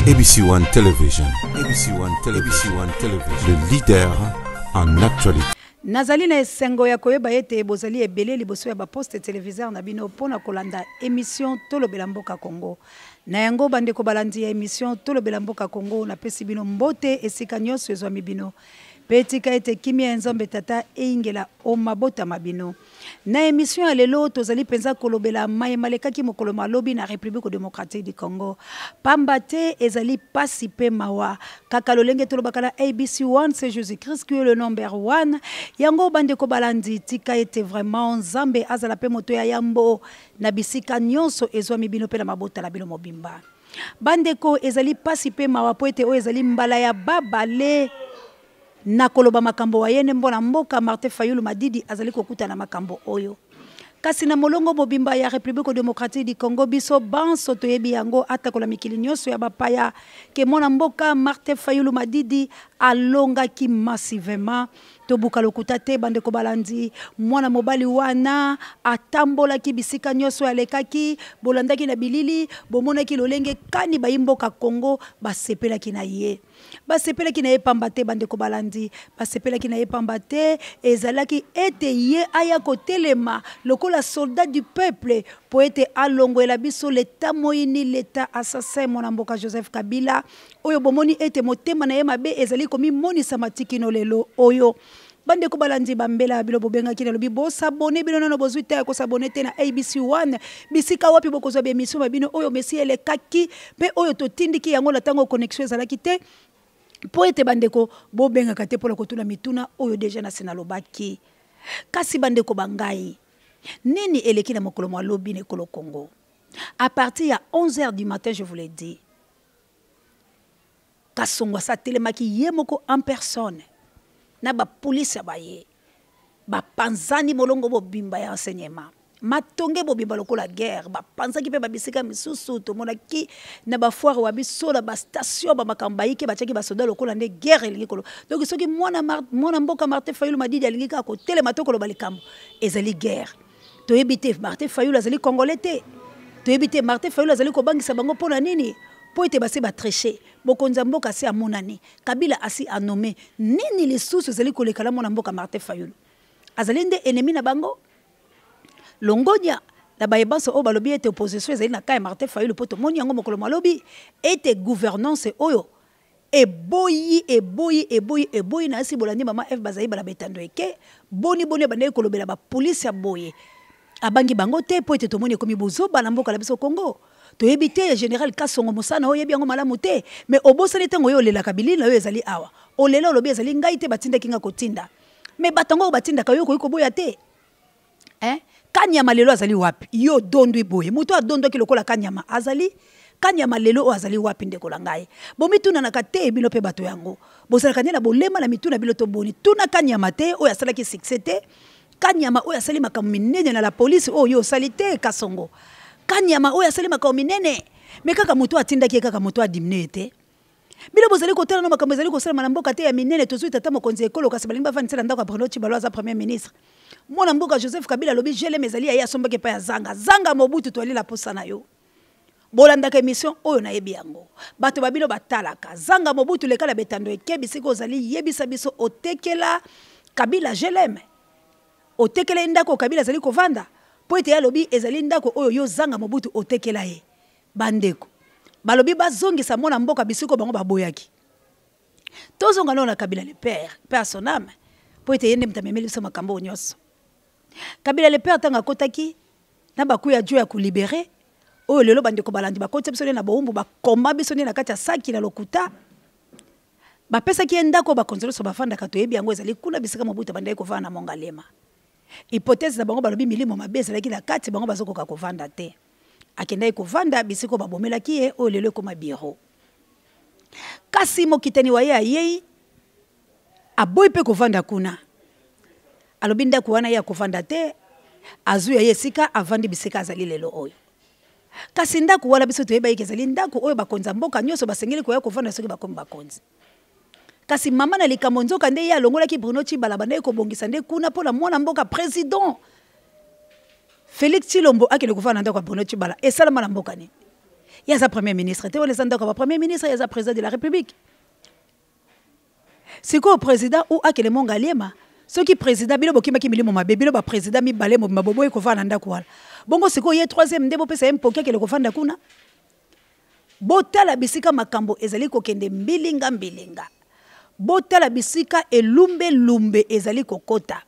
ABC One Television. ABC One Television. ABC One Television. Le leader en actualité. Nazali na esengo ya koyeba ete bozali ebele liboso ya ba poste téléviseur na bino pona kolanda émission Tolobela Mboka Congo. Na yango bandeko balandi ya émission Tolobela Mboka Congo na pesi bino mbote esika nyonso ezwami bino. Petika ete kimia nzombe tata eingela o mabota mabino. Na émission ya lelo tozali penza kolobela maye malekaki mokolo malobi na République démocratique du Congo. Pambate ezali pasi pe mawa. Kaka lolenge tolobakala ABC One, c'est Jésus-Christ qui est le number one. Yango bandeko balandi tika ete vraiment nzambe azala pe moto ya yambo na bisika nyonso ezwami bino pe na mabota na bino mobimba. Bandeko ezali pasi pe mawa po ete o ezali mbala ya babale na koloba makambo wa yene mbona mboka Martin Fayulu madidi azali kokuta na makambo oyo. Kasi na molongo mobimba ya République démocratique du Congo biso banso toyebi yango atakola mikili nyonso ya bapaya ke mona mboka Martin Fayulu madidi alonga ki massivement tobuka lokuta te bandeko balandi mwana mobali wana atambola ki bisika nyonso ya lekaki Bolanda ki na bilili bomona ki lolenge kani bayimboka Congo basepela ki na ye. Basepela ki na ye pambate bandeko balandi basepela ki na ye pambate ezalaki ete ye aya kotelema lokola soldat du peuple po ete alongwela biso l'état moyini l'état assassin mona mboka Joseph Kabila oyo bomoni ete motema na ye mabe ezali komi moni samatiki no lelo oyo bande ko balandi bambela bilo bobenga kina lobi bo s'abonner bino no bozuita ko s'abonner te na ABC One bisika wapi bokozwa be émission mabino oyo mesi ele kaki pe oyo to tindiki yango la tango connexion ezalaki te po ete bandeko bobenga kate pona kotuna mituna oyo deja na sena lobaki kasi bandeko bangai nini eleki na mokolo mwa lobi ne kolo Congo à partir ya 11h du matin je vous l'ai dit kasongwa sa telemaki yemoko en personne na ba police baye ba panzani molongo bo bimba ya enseignement matonge bo bimba lokola guerre ba panzaki pe ba bisika misusu to monaki na ba foire wa biso na ba station ba makamba yike ba tchaki ba soda lokola nde guerre elingi kolo donc soki mwana mboka Martin Fayulu madidi alingi ka ko telema to kolo balikambo ezali guerre to ebite Martin Fayulu azali congolais te to ebite Martin Fayulu azali ko bangisa bango pona nini po ete base ba trecher bokonza mboka si amonani Kabila asi anome nini lisusu zali kolekala mona mboka Martin Fayulu azali nde ennemi na bango longonya na bayebanso o balobi ete opposition ezali na kai Martin Fayulu poto moni yango mokolo malobi ete gouvernance oyo eboyi na asi bolandi mama F bazali bala betando eke boni bande kolobela ba police ya boye abangi bango te po ete tomoni komi bozoba na mboka la biso Congo to ebite général Kasongo Mosana oyebi yango malamu te mais obosani tengo yo lela Kabila yo ezali awa olela olobi ezali ngai te batinda kinga kotinda mais batango batinda kayo ko boya te kanyama lelo azali wapi yo dondwi boye muto adondo ki lokola kanyama azali kanyama lelo o azali wapi ndeko la ngai bomituna na kate bilo pe bato yango bosala kanela bolema na mituna bilo to boni tuna kanyama te o yasala ki succès te kanyama o yasali makambo minene na la police o yo salite Kasongo kanyama oya sali makao minene mekaka moto atinda ki kaka moto adimne te bilo bozali kotala no makambo ezali kosala na mboka te ya minene tozu tata mokonzi ekolo kasi balinga vanisela ndako Bruno Tshibalo za premier ministre mona mboka Joseph Kabila lobi jele mezali ya sombake pa ya zanga mobutu to ali la posa na yo bolanda ka émission oyo na yebi yango bato babilo batalaka zanga mobutu lekala betando ekebi siko ozali yebisa biso otekela Kabila jeleme otekela ndako Kabila zali kovanda po ete ya lobi ezali ndako oyo yo zanga mobutu otekela ye bandeko balobi bazongisa mona mboka bisiko bango baboyaki tozonga na Kabila le père son âme po ete yende mtamemeli biso makambo nyonso Kabila le père tanga kotaki na baku ya Dieu ya ko libérer oyo lelo bandeko balandi bakoti biso na boumbu bakomba biso na kati ya saki na lokuta bapesa ki ndako bakonzelo so bafanda kato yebi yango ezali kuna bisika mobutu bandai ko vana mongalema hypothèse na bango balobi milimo mabeza laki na kati bango bazokoka kovanda te akendai kovanda bisiko babomelaki ye oyo lelo koma bureau kasi mokitani wa ye ayei aboyi pe kovanda kuna alobi ndako wana ye akovanda te azu ya ye esika avandi bisika azali lelo oyo kasi ndako wana biso toyeba yeke ezali ndako oyo bakonza mboka nyonso basengeli koya kovanda soki bakomi bakonzi kasi mama na likambo nzoka nde ya longolaki Bruno Tshibalo bande ko bongisa nde kuna pona mwana mboka président Félix Tshilombo akele kufana ndako Bruno Tshibalo esalama na mboka ni Il y a sa premier ministre. Tu vois les endroits premier ministre, il y a sa président de la République. C'est quoi le président ou à quel moment Galiema? Ce qui président, bilo bokima ki milimo mabe, bilo ba président mi balé mo mabobo e ko fa nanda kwala. Bongo c'est quoi il y a troisième ndebo pesa Empecher ke le ko fanda kuna. Botala bisika makambo ezali ko kende mbilinga mbilinga. Botala bisika elumbe lumbe ezali ko kota.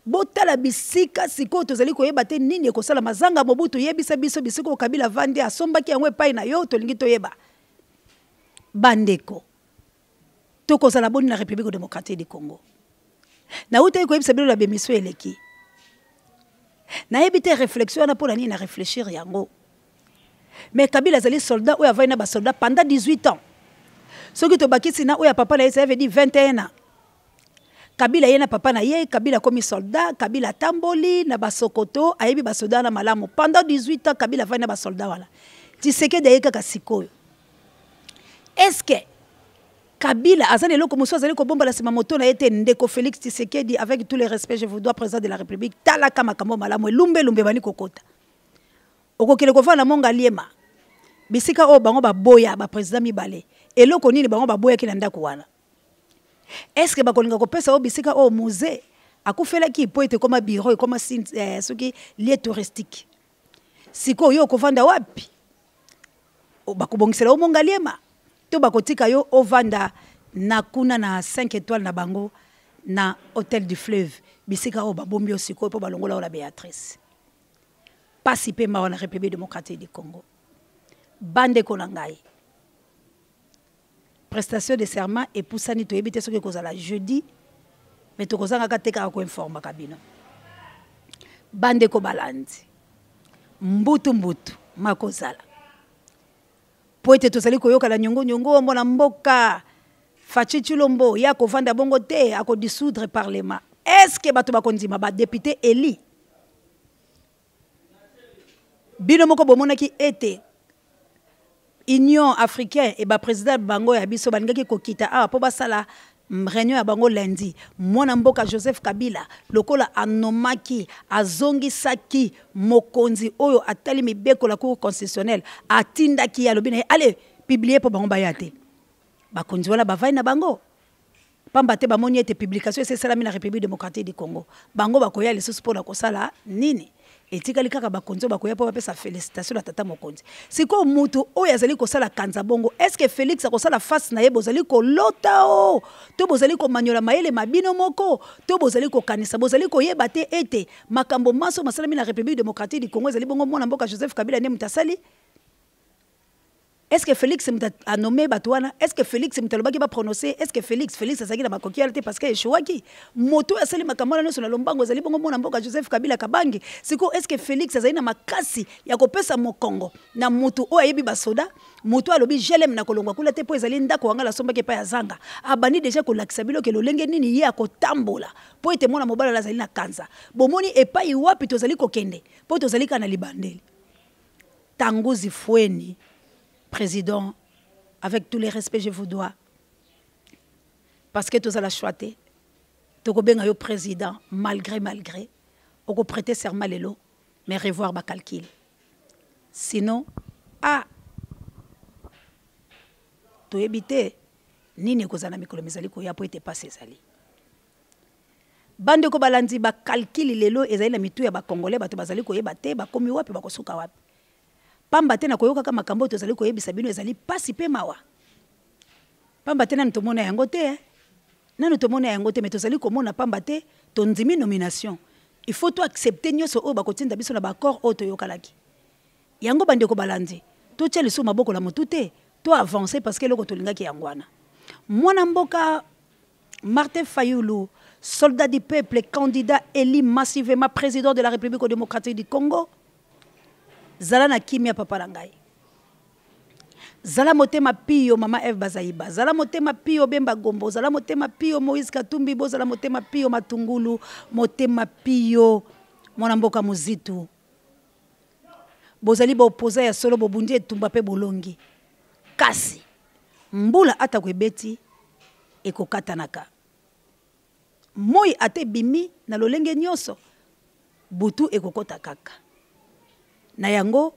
Botala bisika siko tozali ko yeba te nini ko sala mazanga mobutu yebisa biso bisiko kabila vandi asomba ki yango epai na yo to lingi to yeba. Bandeko. Toko sala boni na République démocratique du Congo. Na uta ko yebisa bilo la bemiso eleki. Na yebite réflexion na pona ni na réfléchir yango. Mais Kabila zali soldat ou avay na ba soldat pendant 18 ans. Ce qui to bakisi na ou ya papa na ça veut dire 21 ans. Kabila yena papa na ye, Kabila comme soldat, Kabila tamboli na ba Sokoto, ayebi ba soldat na malamu. Pendant 18 ans Kabila avay na ba soldat wala. Tu sais que d'ailleurs kaka sikoyo. Est-ce que Kabila azali loko muso azali ko bomba la sima moto na yete Ndeko Félix Tshisekedi avec tous les respects je vous dois président de la République tala kama kambo malamu lumbe lumbe bani kokota. Oko kele ko fa na monga liema. Bisika o bango ba boya ba président mibale. Eloko nini bango ba boya kina ndako wana. Est-ce que ba kolinga ko pesa o bisika o musée akufela ki po ete comme bureau comme soki lieu touristique. Siko yo ko vanda wapi? O ba ko bongisela o monga liema. To bakotika yo ovanda na kuna na 5 étoiles na bango na hôtel du fleuve bisika o babombi osiko po balongola la Béatrice pasi pe ma na République démocratique du Congo bande konangai prestation de serment et poussani to ebite soki kozala jeudi mais to kozanga kateka ko informa kabino bande ko balandi mbutu makozala poete tozali koyoka la nyongo mona mboka fachichi lombo ya ko vanda bongo te ako dissoudre parlement. Est-ce que bato bakondima ba député eli bino moko bomona ki ete Union africaine et ba président bango ya biso baningaki kokita po basala réunion ya bango lundi mwana mboka Joseph Kabila lokola anomaki azongisaki mokonzi oyo atali mibeko la cour constitutionnelle atindaki ya lobina allez publier pour bango bayate bakonzi wala bavai na bango pamba te bamoni ete publication c'est ça la République démocratique du Congo bango bakoya lisusu pour la kosala nini etikali kaka bakonzi bakoya po bapesa félicitations la tata mokonzi siko mutu oyo azali kosala kanza bongo est-ce que Félix akosala face na ye bozali ko lota o to bozali ko manyola maele mabino moko to bozali ko kanisa bozali ko yeba te ete makambo maso masalami na République démocratique du Congo ezali bongo mona mboka Joseph Kabila ne mutasali. Est-ce que Félix a nommé Batouana? Est-ce que Félix va prononcer? Est-ce que Félix a dit que parce que Chouaki moto a sali makamala no sur la lombango zali bongo mona mboka Joseph Kabila kabangi siko est-ce que Félix a na makasi ya kopesa mo Congo na moto o ayebi basoda moto alobi jelem na kolongwa kula te po ezali ndako wanga la somba ke pa ya zanga abani déjà ko lakisabilo ke lolenge nini ye akotambola po ete mona mobala la zali na kanza bomoni epai wapi tozali kokende po tozali kana libandeli tanguzi fueni. Président, avec tous les respects je vous dois, parce que tu as la choité, tu as le président, malgré, tu as prêté serment lelo, mais revoir ma calcul. Sinon, tu as évité, ni ne kozana mikolo mizali ko ya po ete passé zali. Bande ko balandi ba calcul lelo ezali na mitu ya ba congolais bato bazali ko yeba te ba komi wapi ba kosuka wapi. Pamba tena koyoka kama makambo tozali ko yebisa bino ezali pasi pe mawa. Pamba tena ntomona yango te nanu tomona yango te mais tozali komona pamba te tondimi nomination. Il faut toi accepter nyoso o bakotinda biso na ba accord o toyokalaki. Yango bande ko balandi. To tsheli so maboko la motu te, to avancer parce que loko tolingaki yangwana. Mwana mboka Martin Fayulu, soldat du peuple, candidat élu massivement président de la République démocratique du Congo. Zala na kimia papa langai. Zala motema pio mama Eve Bazaiba. Zala motema pio Bemba Gombo. Zala motema pio Moïse Katumbi. Zala motema pio Matungulu. Motema pio Mwanamboka Muzitu. Bozali ba opoza ya solo bobundi etumba pe bolongi. Kasi. Mbula ata kwebeti ekokatanaka. Moi ate bimi na lolenge nyoso. Butu ekokota kaka. Na yango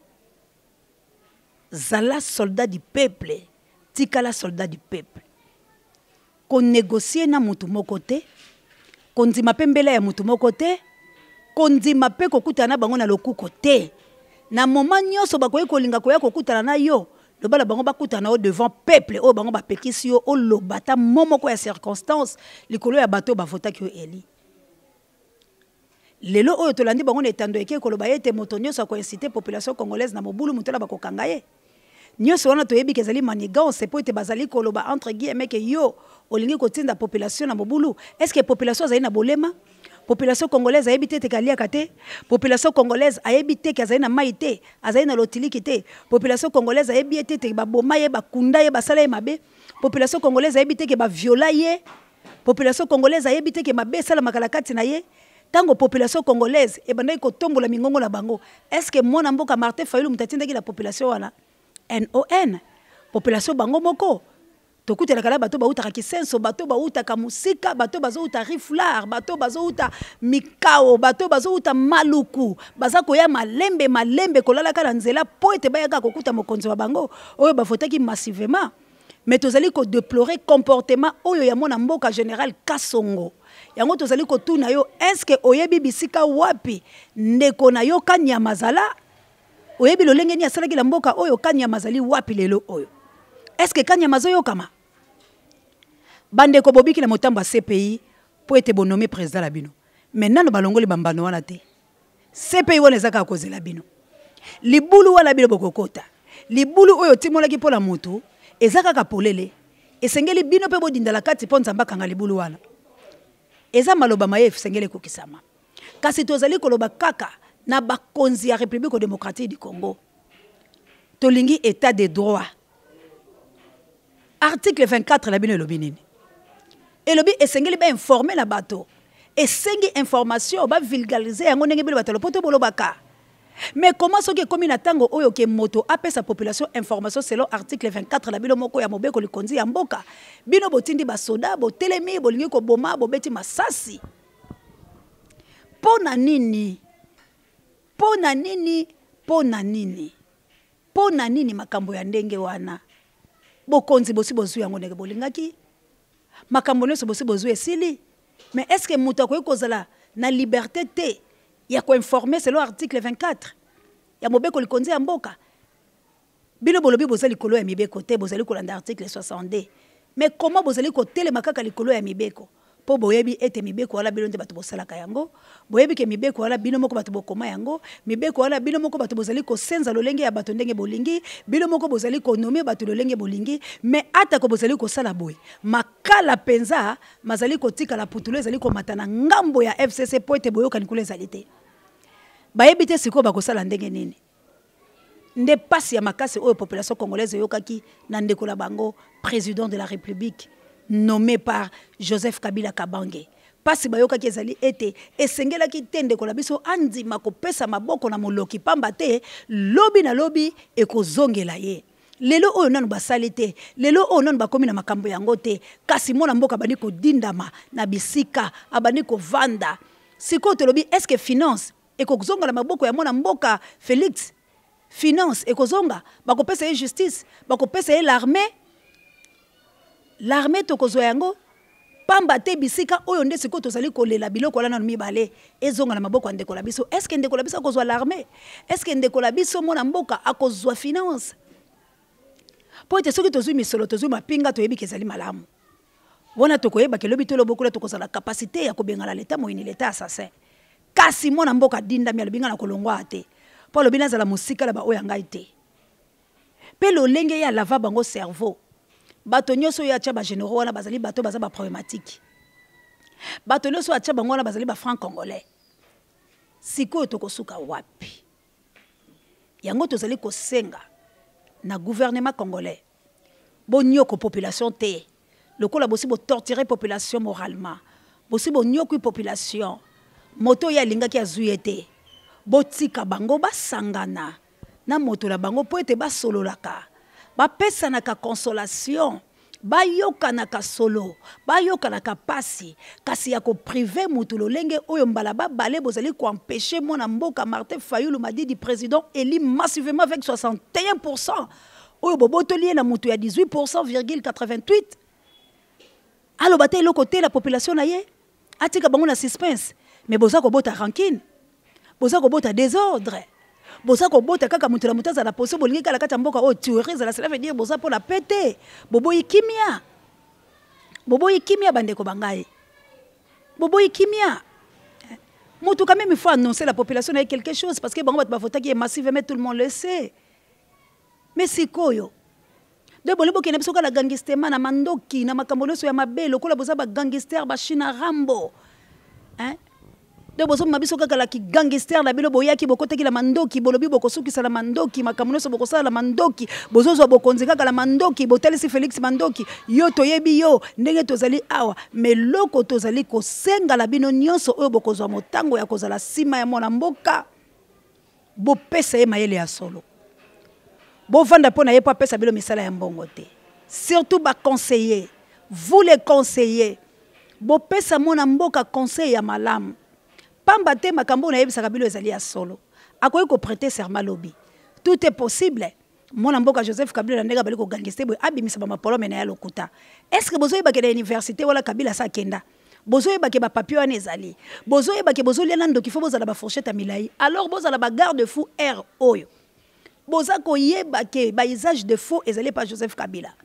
zala soldat du peuple, tikala soldat du peuple. Qu'on négocie na mutu moko te, qu'on dit ma pembele ya mutu moko te, qu'on dit ma pe kokutana bango na lokuko te. Na moment nyonso bakoye kolinga koya kokutana na yo, le bala bango bakutana o devant peuple o bango bapekisi yo o lobata momoko ya circonstance likolo ya bato bavota ki yo eli. Lelo oyo tolandi bango na etando eke koloba ete moto nyonso akoinciter population congolaise na mobulu mutola bakokanga ye. Nyonso wana toyebi kezali manigance po ete bazali koloba entre guillemets ke yo olingi kotinda population na mobulu. Est-ce que population azali na bolema? Population congolaise ayebi te kaliaka te. Population congolaise ayebi te azali na mai te, azali na lotiliki te. Population congolaise ayebi te ba boma ye ba kunda ye basala ye mabe. Population congolaise ayebi te ba viola ye. Population congolaise ayebi te mabe sala makalakati na ye. Tango population congolaise e banda ko tombola mingongo na bango. Est-ce que mona mboka Martin Fayulu mutatindaki la population wana? NON. Population bango moko. Tokutela kala bato ba uta kisenso, bato ba uta kamusika, bato bazo uta riflar, bato bazo uta mikao, bato bazo uta maluku, baza koya malembe kolala kala nzela po ete bayaka kokuta mokonzi wa bango oyo bafotaki massivement. Mais tozali ko déplorer comportement oyo ya mona mboka général Kasongo. Yango tozali ko tuna yo, est-ce que oyebi bisika wapi ndeko na yo kanyamazala? Oyebi lolenge ni asalaki la mboka oyo kanyamazali wapi lelo oyo? Est-ce que kanyamazo yo kama? Bande ko bobiki na motambo CPI po ete bonomé président la bino. Maintenant no balongoli bambano wana te. CPI wana ezaka kozela bino. Libulu wana bino bokokota. Libulu oyo timolaki po la moto ezaka ka polele. Esengeli bino pe bodindala kati po nzamba kanga libulu wana. Eza maloba maye sengeli kokisama. Kasi tozali koloba kaka na bakonzi ya République démocratique du Congo. Tolingi état de droit. Article 24 la bino elobi nini. Elobi esengeli ba informer la bato. Esengi information ba vulgariser yango ndenge bino batalo poto bolobaka. Mais comment soki komi na tango oyo ke moto apesa sa population information selon article 24 la bino moko ya mobeko likonzi ya mboka. Bino botindi ba soda bo telemi bolingi ko boma bo beti masasi. Pona nini? Pona nini? Pona nini? Pona nini makambo ya ndenge wana? Bokonzi bosi bozu yango ndenge bolingaki? Makambo nyonso bosi bozu esili? Mais est-ce que mutu akoki kozala na liberté te ya ko informer selon article 24 ya mobeko likonzi ya mboka? Bino bolobi bozali likolo ya mibeko te, bozali kolanda article 62. Mais comment bozali ko telema kaka likolo ya mibeko? Po boyebi ete mibeko wala bino nde bato bosalaka yango, boyebi ke mibeko wala bino moko bato bokoma yango, mibeko wala bino moko bato bozali ko senza lolenge ya bato ndenge bolingi, bino moko bozali ko nommer bato lolenge bolingi, mais ata ko bozali ko sala boy. Makala penza mazali ko tika la putulo ezali ko matana ngambo ya FCC po ete boyoka nikule ezali te. Bayebi te siko bakosala ndenge nini. Nde pasi ya makasi oyo population congolaise yokaki na ndeko la bango président de la République nommé par Joseph Kabila Kabange. Pasi bayoka ki ezali ete esengela ki tende ko la biso andima ko pesa maboko na moloki pamba te lobi na lobi ekozongela ye. Lelo oyo nanu basali te, lelo oyo nanu bakomi na makambo yango te, kasi mona mboka bani ko dindama na bisika abani ko vanda. Siko tolobi est-ce que finance ekozonga na maboko ya mona mboka Félix? Finance ekozonga bako pesa ye justice, bako pesa ye l'armée. L'armée tokozwa yango pamba te bisika oyo nde siko tozali kolela biloko wana na mibale ezonga na maboko ndeko la biso. Est-ce que ndeko la biso akozwa l'armée? Est-ce que ndeko la biso mona mboka akozwa finance? Po ete soki tozwi misolo tozwi mapinga toyebi kezali malamu. Wana tokoyeba ke lobi tolo bokola tokozala capacité ya kobengala l'état moyini l'état assassin. Kasi mona mboka dinda mi alobinga na kolongwa ate. Po lobina zala musika la ba oya ngai te. Pe lolenge ya lava bango cerveau. Bato nyonso ya tcha ba généraux wana bazali bato baza ba problématique. Bato nyonso ya tcha bango wana bazali ba franc congolais. Siko tokosuka wapi? Yango tozali kosenga na gouvernement congolais. Bo nyoko population te. Lokola bosi bo torturer population moralement. Bosi bo nyoko population. Moto ya linga ki azuyete. Bo tika bango ba sangana. Na moto la bango po ete ba sololaka. Ba pesa na ka consolation bayokanaka solo bayokanaka pasi kasi ya ko privé mutu lolenge oyo mbala babale bozali ko empêcher mwana mboka Martin Fayulu m'a dit du président élu massivement avec 61%. Oyo bobotoli na mutu ya 18,88%. Alors bataille le côté la population na ye atika bango na suspense mais boza ko bota rancune boza ko bota désordre boza ko bota kaka mutu la mutaza la poso bolingi kala kata mboka o tuerise la cela veut dire boza pour la péter boboyi kimia bande ko bangaye boboyi kimia mutu quand même il faut annoncer la population na quelque chose parce que bango bat ba vota qui est massif mais tout le monde le sait mais sikoyo de bolebo ki na biso kala gangster na mandoki na makambo nyonso ya mabe lokola boza ba gangster ba China Rambo de bozo mabiso kala ki gangster la bilo boyaki bokoteki la mandoki bolobi bokosukisa la mandoki makambo nyonso bokosala la mandoki bozozo bokonzeka kala mandoki botelisi Félix mandoki yo toyebi yo ndenge tozali awa mais loko tozali kosenga la bino nyonso oyo bokozwa motango ya kozala sima ya mwana mboka bopesa ye mayele ya solo bovanda pona ye pa pesa bilo misala ya mbongo te surtout ba conseiller vous les conseillers bopesa mwana mboka conseil ya malamu pamba te makambo na yebisaka bilo ezali ya solo akoyi ko prêter serment lobby tout est possible mwana mboka Joseph Kabila ndenge bali ko gangster boy abimisa ba mapolo mena ya lokuta est-ce que bozoyeba ke na université wala Kabila sa kenda bozoyeba ke ba papier wana ezali bozoyeba ke bozolia na ndoki fo bozala ba fourchette milai alors bozala ba garde fou air oyo boza ko yeba ke ba usage de faux ezali pa Joseph Kabila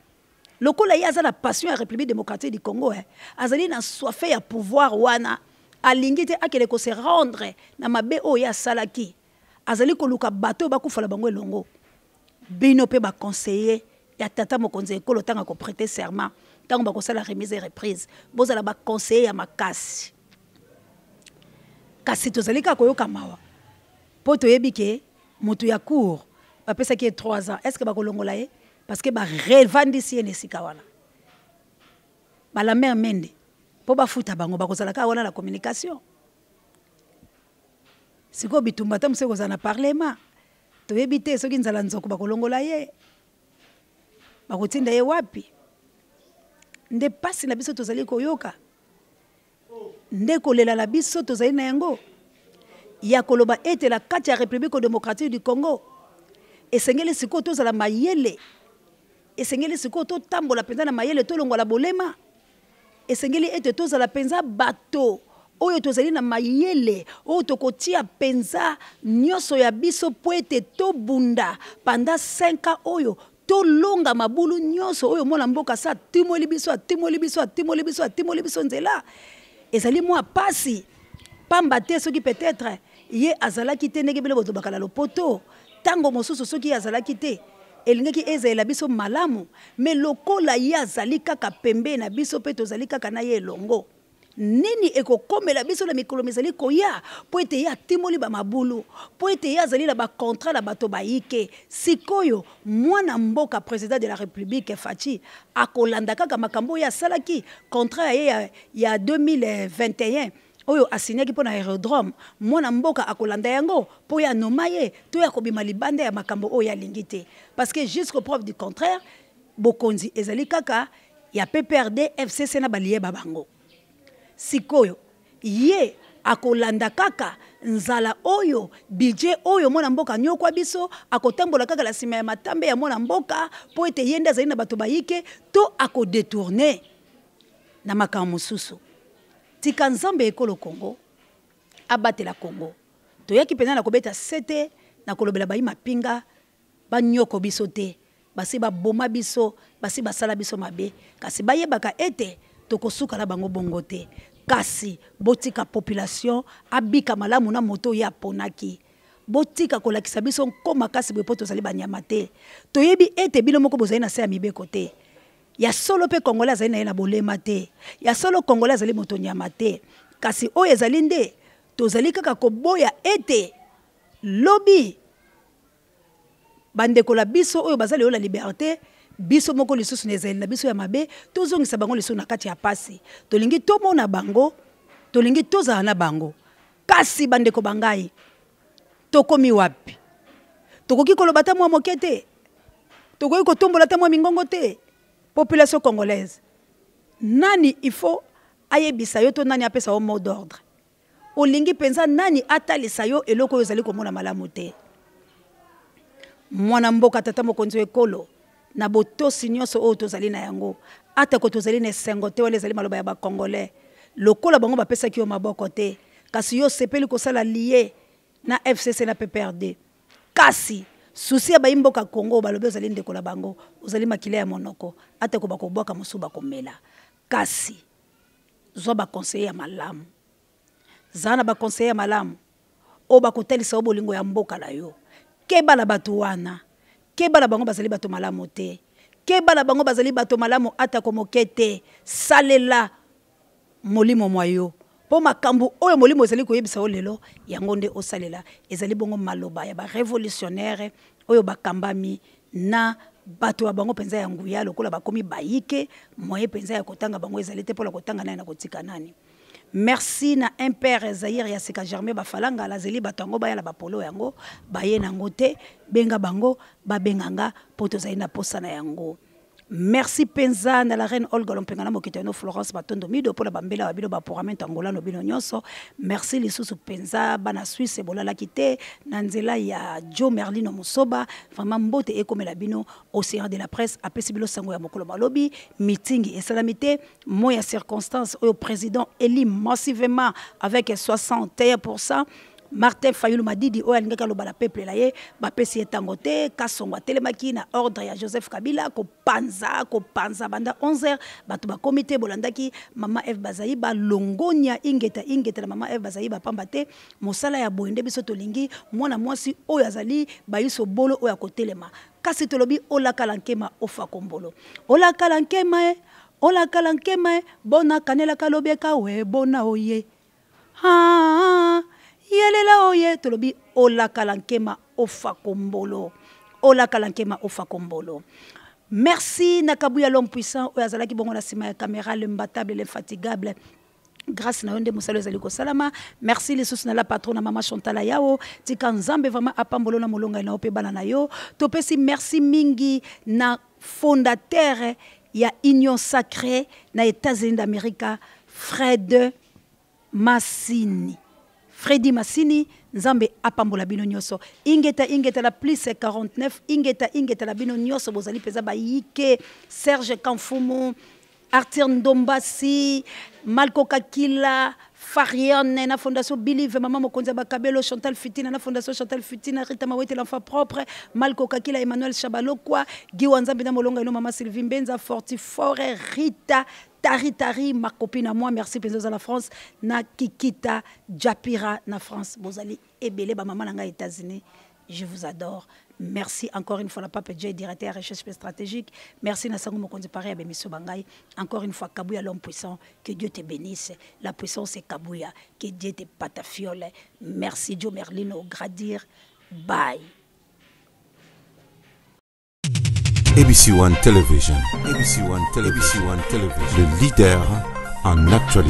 lokola ya za la passion ya République démocratique du Congo azali na soif ya pouvoir wana alingi te akele ko se rendre na mabe o ya salaki azali ko luka bato ba kufala bango elongo bino pe ba conseiller ya tata mokonzi ekolo tanga ko prêter serment tango ba ko sala remise et reprise bozala ba conseiller ya makasi kasi tozali ka koyoka mawa po toyebi ke mutu ya cour ba pesa ki 3 ans est-ce que ba kolongola ye parce que ba revendisi ne sikawana ba la mère mende po ba futa bango ba kozala ka wana la communication siko bitumba ta mse kozana parlement to yebite soki nzala nzoko ba kolongola ye ba kotinda ye wapi nde pasi na biso tozali koyoka nde kolela la biso tozali na yango ya koloba ete la kati ya République démocratique du Congo esengeli siko tozala mayele esengeli siko to tambola penza na mayele to longola bolema esengeli ete tozala penza bato oyo tozali na mayele oyo tokotia penza nyonso ya biso po ete tobunda pendant 5 ans oyo tolonga mabulu nyonso oyo mwana mboka sa timoli biso nzela ezali mwa pasi pamba te soki peut-être ye azalaki te ndenge bile bozobaka na lopoto tango mosusu soki azalaki te elingaki ezela biso malamu mais lokola ye azali kaka pembe na biso pe tozali kaka na ye elongo nini ekokomela biso na mikolo mizali koya po ete ye atimoli ba mabulu po ete ye azali na ba contrat na bato bayike sikoyo mwana mboka président de la République Fachi akolanda kaka makambo ya salaki contrat ya 2021 oyo asinyaki pona aérodrome mwana mboka akolanda yango po ya nomaye to ya kobima libanda ya makambo oyo alingi te parce que jusqu'au preuve du contraire bokonzi ezali kaka ya PPRD FCC na baliye babango sikoyo ye akolanda kaka nzala oyo budget oyo mwana mboka nyokwa biso akotambola kaka la sima ya matambe ya mwana mboka po ete yenda azali na bato bayike to akodetourner na makambo mosusu tika nzambe ekolo Congo abatela Congo toyaki pena na kobeta sete na kolobela bayi mapinga banyoko biso te basi baboma biso basi basala biso mabe kasi bayebaka ete tokosuka na bango bongo te kasi botika population abika malamu na moto ya ponaki botika kolakisa biso nkoma kasi bwe poto zali banyama te toyebi ete bino moko bozali na se ya mibeko te ya solo pe Congolais azali na bolema te ya solo Congolais azali moto nyama te kasi oyo ezali nde tozali kaka koboya ete lobby bandeko la biso oyo bazali la liberté biso moko lisusu nezali na biso ya mabe tozongisa bango lisusu na kati ya pasi tolingi tomona bango tolingi tozala na bango kasi bandeko bangai tokomi wapi tokoki koloba ta mwa moke te tokoki kotombola ta mwa mingongo te population congolaise nani il faut ayebisa yo to nani apesa au mot d'ordre olingi penza nani atalisa yo eloko yo zali komona malamu te mwana mboka tata mokonzi ekolo na botosi nyonso oyo tozali na yango ata ko tozali na esengo te wala ezali maloba ya bakongolais lokola bango bapesaki yo maboko te kasi yo sepeli kosala lié na FCC na PPRD kasi susi ya baimboka Congo balobi ozali ndeko na bango ozali makile ya monoko ata ko bakobwaka mosuba komela kasi zo ba conseiller ya malamu zana ba conseiller ya malamu o bakotelisa obolingo ya mboka na yo keba na batu wana keba na bango bazali bato malamu te keba na bango bazali bato malamu ata komokete salela molimo mwayo po makambu oyo molimo ezali koyebisa o lelo yango nde osalela ezali bongo maloba ya ba révolutionnaire oyo bakambami na bato ya bango penza ya nguya lokola bakomi bayike moye penza ya kotanga bango ezali te pola kotanga nani na kotika nani. Merci na Empecher Zaire ya sika Germain bafalanga la zeli batango baya la bapolo yango baye nango te benga bango babenganga poto zaina posa na yango. Merci penza na la reine Olga Lompengana mokiteno Florence Batondo mido pour la bambela babilo ba programme tangola no bino nyonso. Merci lisusu penza bana Suisse bolala kite na nzela ya Joe Merlino Musoba vraiment mbote ekomela bino océan de la presse apesi bilo sango ya mokolo balobi meeting et salamité moya circonstance au président élu massivement avec 61%. Martin Fayulu Madidi o alingaka loba la peuple la ye ba pesi etangote kasongo telemaki na ordre ya Joseph Kabila ko panza banda 11h bato ba comité Bolanda ki mama F Bazayi ba longonya ingeta na mama F Bazayi ba pambate mosala ya boende biso tolingi mwana mwasi oyo azali ba yiso bolo oyo akotelema kasi tolobi ola kalankema ofa kombolo ola kalankema bona kanela kalobeka we bona oye yelela oye tolobi ola kalankema ofa kombolo ola kalankema ofa kombolo. Merci nakabuya l'homme puissant oyo azalaki bongo na sima ya caméra l'imbattable l'infatigable grâce na yonde musalo ezaliko salama. Merci les sous na la patronne mama Chantal Yao tika nzambe vraiment apambolo na molonga na ope bana na yo topesi merci mingi na fondateur ya Union Sacrée na États-Unis d'Amérique Freddy Massini, Nzambe apambola bino nyoso. Ingeta la plus 49, ingeta la bino nyoso bozali peza ba yike, Serge Kanfumu, Arthur Ndombasi, Malko Kakila, Fariane na fondation Believe Mama Mokonza Bakabelo, Chantal Fitina na fondation Chantal Fitina, Rita Mawete l'enfant propre, Malko Kakila, Emmanuel Chabalokwa, Guiwa Nzambe na Molonga no Mama Sylvie Benza, Fortifore, Rita Tari, ma copine à moi, merci Penzoza la France, na Kikita, Japira na France, Bozali, Ebele, ba maman nanga États-Unis, je vous adore. Merci encore une fois la Pape Djay, directeur de recherche stratégique. Merci Nassango Mokonzi Paré à Bemiso Bangaï. Encore une fois, Kabouya l'homme puissant, que Dieu te bénisse. La puissance c'est Kabouya, que Dieu te patafiole. Merci Joe Merlino, Gradir, bye. ABC One Television. ABC One Television. Le leader en actualité.